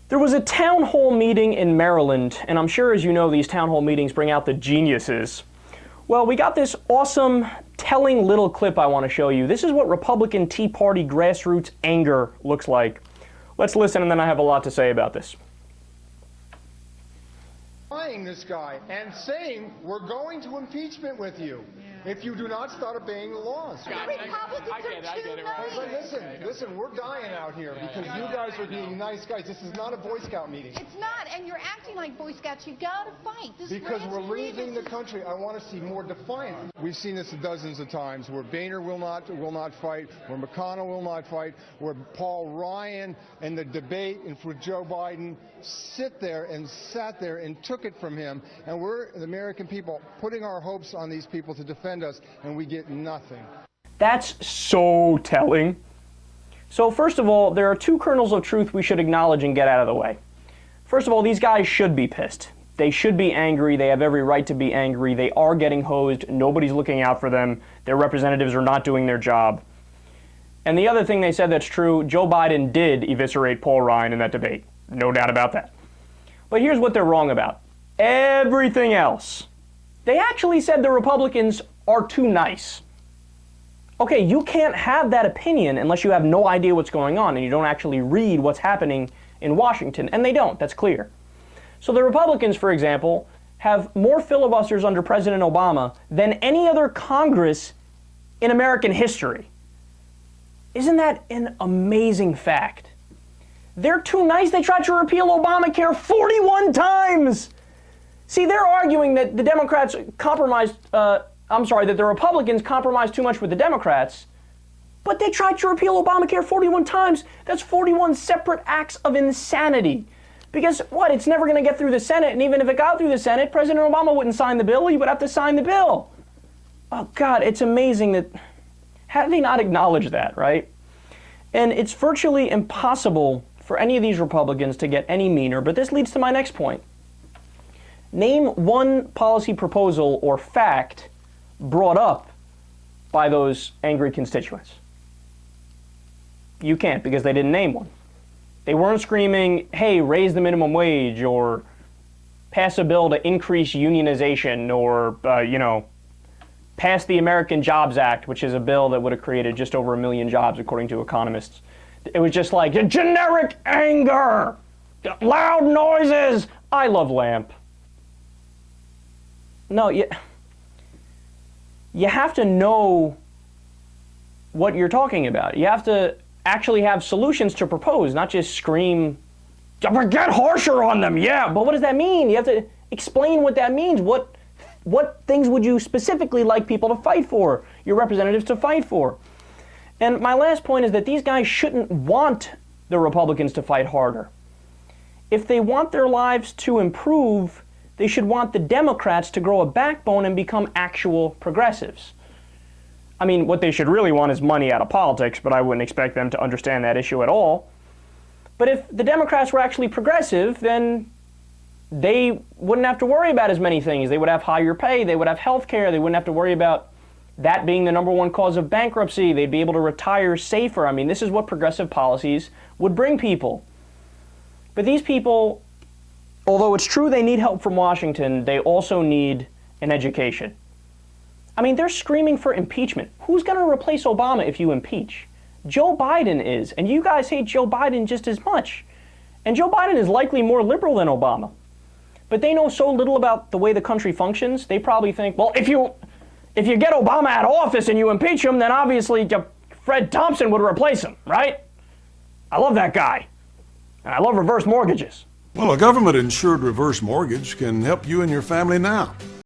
There was a town hall meeting in Maryland, and I'm sure, as you know, these town hall meetings bring out the geniuses. Well, we got this awesome, telling little clip I want to show you. This is what Republican Tea Party grassroots anger looks like. Let's listen, and then I have a lot to say about this. This guy and saying we're going to impeachment with you if you do not start obeying the laws. The Republicans are too nice. But listen, we're dying out here because you guys are being nice guys. This is not a Boy Scout meeting. It's not, and you're acting like Boy Scouts. You gotta fight. Because we're leaving the country. I want to see more defiance. We've seen this dozens of times where Boehner will not fight, where McConnell will not fight, where Paul Ryan and the debate and for Joe Biden sat there and took it from him, and we're, the American people, putting our hopes on these people to defend us, and we get nothing. That's so telling. So first of all, there are two kernels of truth we should acknowledge and get out of the way. First of all, these guys should be pissed. They should be angry. They have every right to be angry. They are getting hosed. Nobody's looking out for them. Their representatives are not doing their job. And the other thing they said that's true, Joe Biden did eviscerate Paul Ryan in that debate. No doubt about that. But here's what they're wrong about. Everything else. They actually said the Republicans are too nice. Okay, you can't have that opinion unless you have no idea what's going on and you don't actually read what's happening in Washington, and they don't, that's clear. So the Republicans, for example, have more filibusters under President Obama than any other Congress in American history. Isn't that an amazing fact? They're too nice. They tried to repeal Obamacare 41 times. See, they're arguing that the Democrats compromised, that the Republicans compromised too much with the Democrats, but they tried to repeal Obamacare 41 times. That's 41 separate acts of insanity. Because what? It's never going to get through the Senate, and even if it got through the Senate, President Obama wouldn't sign the bill. He would have to sign the bill. Oh, God, it's amazing that, how do they not acknowledge that, right? And it's virtually impossible for any of these Republicans to get any meaner, but this leads to my next point. Name one policy proposal or fact brought up by those angry constituents. You can't, because they didn't name one. They weren't screaming, hey, raise the minimum wage, or pass a bill to increase unionization, or, pass the American Jobs Act, which is a bill that would have created just over 1 million jobs, according to economists. It was just like generic anger, loud noises. I love Lamp. No, you have to know what you're talking about. You have to actually have solutions to propose, not just scream, get harsher on them, yeah. But what does that mean? You have to explain what that means. What things would you specifically like people to fight for, your representatives to fight for? And my last point is that these guys shouldn't want the Republicans to fight harder. If they want their lives to improve, they should want the Democrats to grow a backbone and become actual progressives. I mean, what they should really want is money out of politics, but I wouldn't expect them to understand that issue at all. But if the Democrats were actually progressive, then they wouldn't have to worry about as many things. They would have higher pay, they would have health care, they wouldn't have to worry about that being the #1 cause of bankruptcy. They'd be able to retire safer. I mean, this is what progressive policies would bring people. But these people, although it's true they need help from Washington, they also need an education. I mean, they're screaming for impeachment. Who's going to replace Obama if you impeach? Joe Biden is, and you guys hate Joe Biden just as much. And Joe Biden is likely more liberal than Obama. But they know so little about the way the country functions, they probably think, well, if you get Obama out of office and you impeach him, then obviously Fred Thompson would replace him, right? I love that guy. And I love reverse mortgages. Well, a government-insured reverse mortgage can help you and your family now.